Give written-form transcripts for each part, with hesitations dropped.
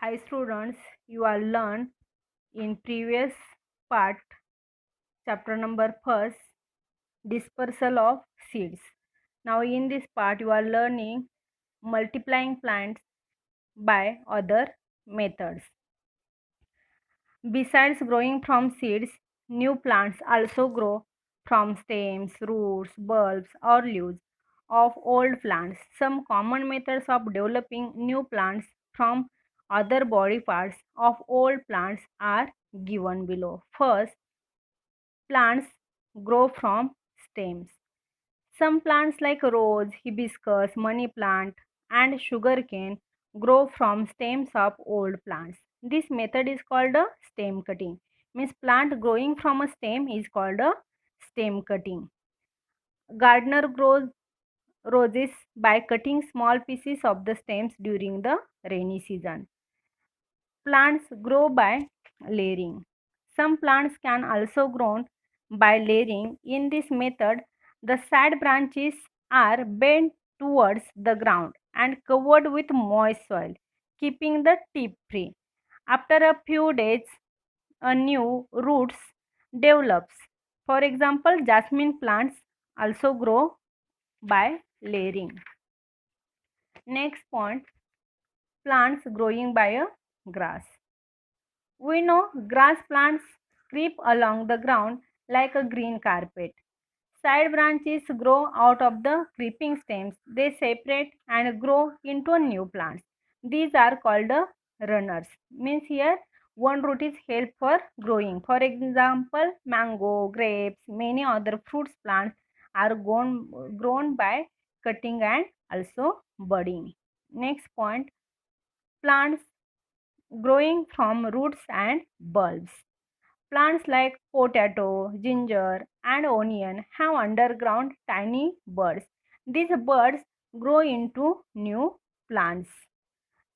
Hi students, you are learned in previous part, chapter number first, dispersal of seeds. Now in this part you are learning multiplying plants by other methods. Besides growing from seeds, new plants also grow from stems, roots, bulbs or leaves of old plants. Some common methods of developing new plants from other body parts of old plants are given below. First, plants grow from stems. Some plants like rose, hibiscus, money plant, and sugarcane grow from stems of old plants. This method is called a stem cutting. Means plant growing from a stem is called a stem cutting. Gardener grows roses by cutting small pieces of the stems during the rainy season. Plants grow by layering. Some plants can also grow by layering. In this method, the side branches are bent towards the ground and covered with moist soil, keeping the tip free. After a few days, a new roots develops. For example, jasmine plants also grow by layering. Next point, plants growing by a grass. We know grass plants creep along the ground like a green carpet. Side branches grow out of the creeping stems. They separate and grow into new plants. These are called runners. Means here one root is help for growing. For example, mango, grapes, many other fruits plants are grown by cutting and also budding. Next point, plants growing from roots and bulbs. Plants like potato, ginger, and onion have underground tiny buds. These buds grow into new plants.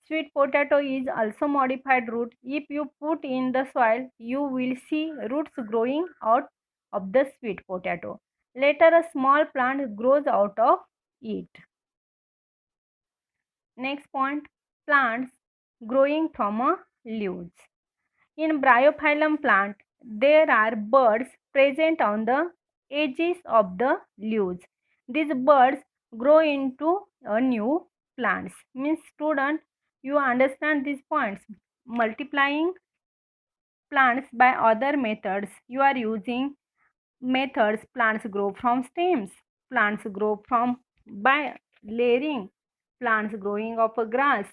Sweet potato is also modified root. If you put in the soil, you will see roots growing out of the sweet potato. Later, a small plant grows out of it. Next point, plants growing from a leaves. In bryophyllum plant, there are buds present on the edges of the leaves. These buds grow into a new plants. Means student, you understand these points. Multiplying plants by other methods. You are using methods. Plants grow from stems. Plants grow from by layering. Plants growing of a grass,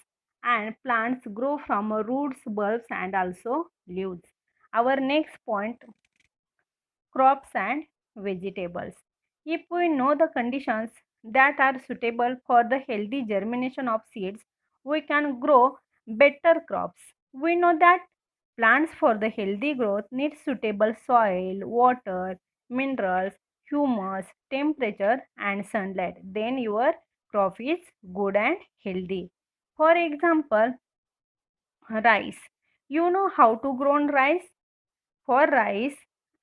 and plants grow from roots, bulbs and also leaves. Our next point, crops and vegetables. If we know the conditions that are suitable for the healthy germination of seeds, we can grow better crops. We know that plants for the healthy growth need suitable soil, water, minerals, humus, temperature and sunlight. Then your crop is good and healthy. For example, rice. You know how to grow rice? For rice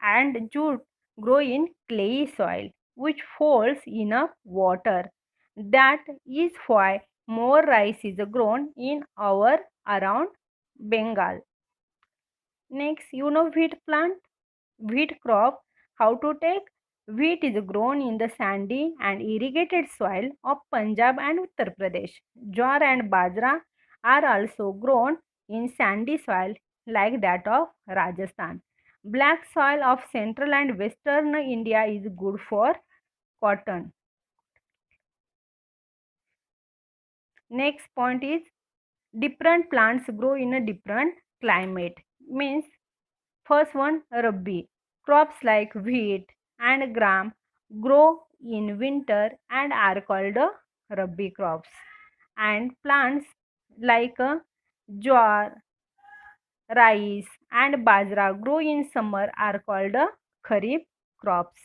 and jute grow in clayey soil which holds enough water. That is why more rice is grown in our around Bengal. Next, you know wheat plant, wheat crop. How to take? Wheat is grown in the sandy and irrigated soil of Punjab and Uttar Pradesh. Jowar and bajra are also grown in sandy soil like that of Rajasthan. Black soil of central and western India is good for cotton. Next point is different plants grow in a different climate. Means first one, Rabi. Crops like wheat and gram grow in winter and are called Rabi crops. And plants like jowar, rice and bajra grow in summer are called kharif crops.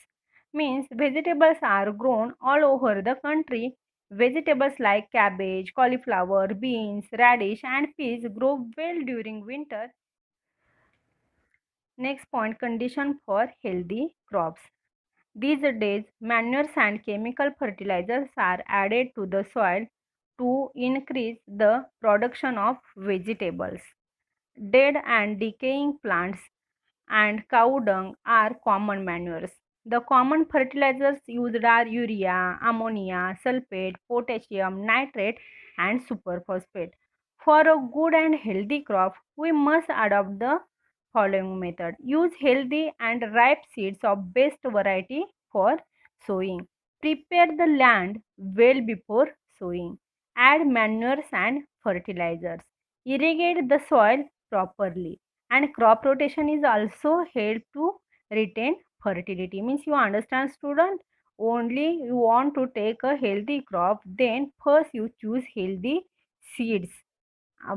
Means vegetables are grown all over the country. Vegetables like cabbage, cauliflower, beans, radish and peas grow well during winter. Next point, condition for healthy crops. These days, manures and chemical fertilizers are added to the soil to increase the production of vegetables. Dead and decaying plants and cow dung are common manures. The common fertilizers used are urea, ammonia, sulfate, potassium, nitrate, and superphosphate. For a good and healthy crop, we must adopt the following method. Use healthy and ripe seeds of best variety for sowing. Prepare the land well before sowing. Add manures and fertilizers. Irrigate the soil properly. And crop rotation is also help to retain fertility. Means you understand, student? Only you want to take a healthy crop, then first you choose healthy seeds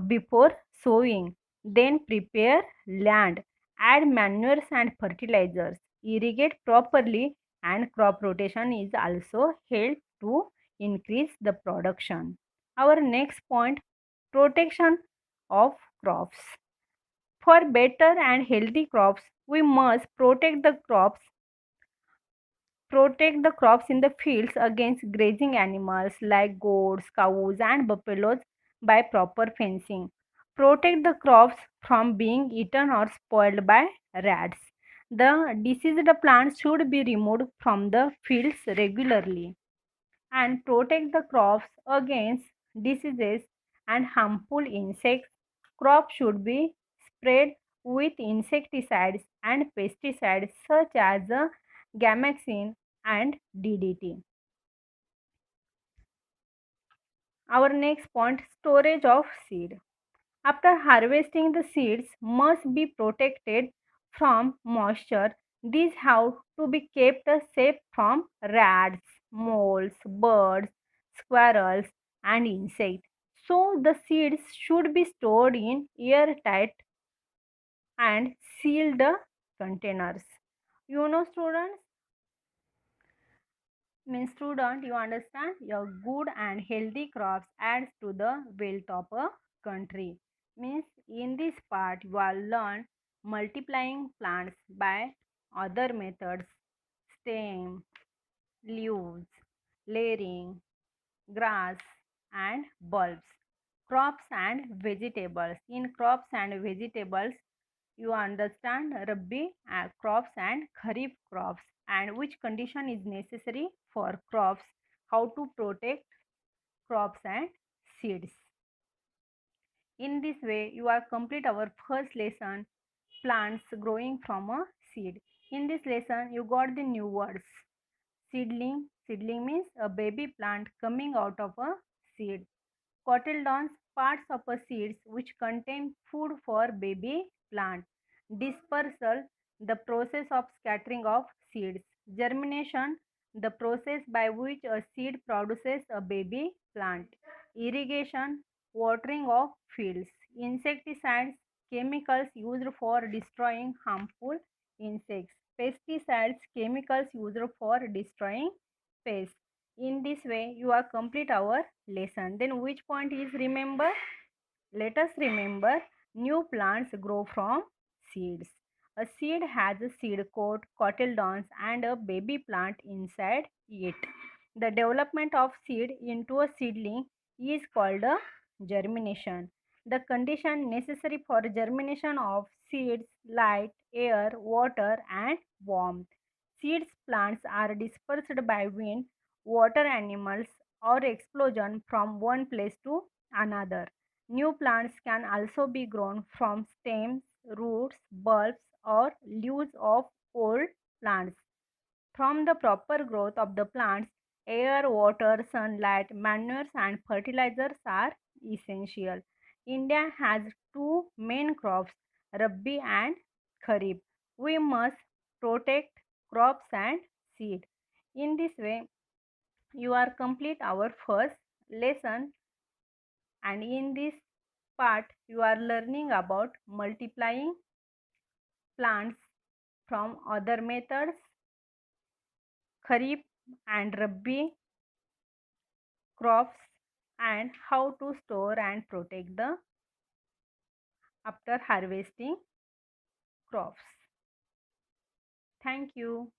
before sowing. Then prepare land, add manures and fertilizers, irrigate properly, and crop rotation is also help to increase the production. Our next point, protection of crops. For better and healthy crops, we must protect the crops in the fields against grazing animals like goats, cows, and buffaloes by proper fencing. Protect the crops from being eaten or spoiled by rats. The diseased plants should be removed from the fields regularly, and protect the crops against diseases and harmful insects. Crops should be sprayed with insecticides and pesticides such as Gamaxin and DDT. Our next point, storage of seed. After harvesting, the seeds must be protected from moisture. These have to be kept safe from rats, moles, birds, squirrels, and insects. So, the seeds should be stored in airtight and sealed containers. Students, means student, you understand, your good and healthy crops adds to the wealth of a country. Means in this part you will learn multiplying plants by other methods: stem, leaves, layering, grass, and bulbs. Crops and vegetables. In crops and vegetables, you understand Rabi crops and Kharif crops, and which condition is necessary for crops, how to protect crops and seeds. In this way, you are complete our first lesson, plants growing from a seed. In this lesson, you got the new words. Seedling. Seedling means a baby plant coming out of a seed. Cotyledons, parts of a seeds which contain food for baby plant. Dispersal, the process of scattering of seeds. Germination, the process by which a seed produces a baby plant. Irrigation, watering of fields. Insecticides, chemicals used for destroying harmful insects. Pesticides, chemicals used for destroying pests. In this way, you are complete our lesson. Then which point is remember? Let us remember, new plants grow from seeds. A seed has a seed coat, cotyledons, and a baby plant inside it. The development of seed into a seedling is called a germination. The condition necessary for germination of seeds: light, air, water, and warmth. Seeds plants are dispersed by wind, water, animals, or explosion from one place to another. New plants can also be grown from stems, roots, bulbs, or leaves of old plants. From the proper growth of the plants, air, water, sunlight, manures, and fertilizers are essential. India has two main crops, Rabi and Kharif. We must protect crops and seed. In this way, you are complete our first lesson, and in this part you are learning about multiplying plants from other methods, Kharif and Rabi crops, and how to store and protect the after harvesting crops. Thank you.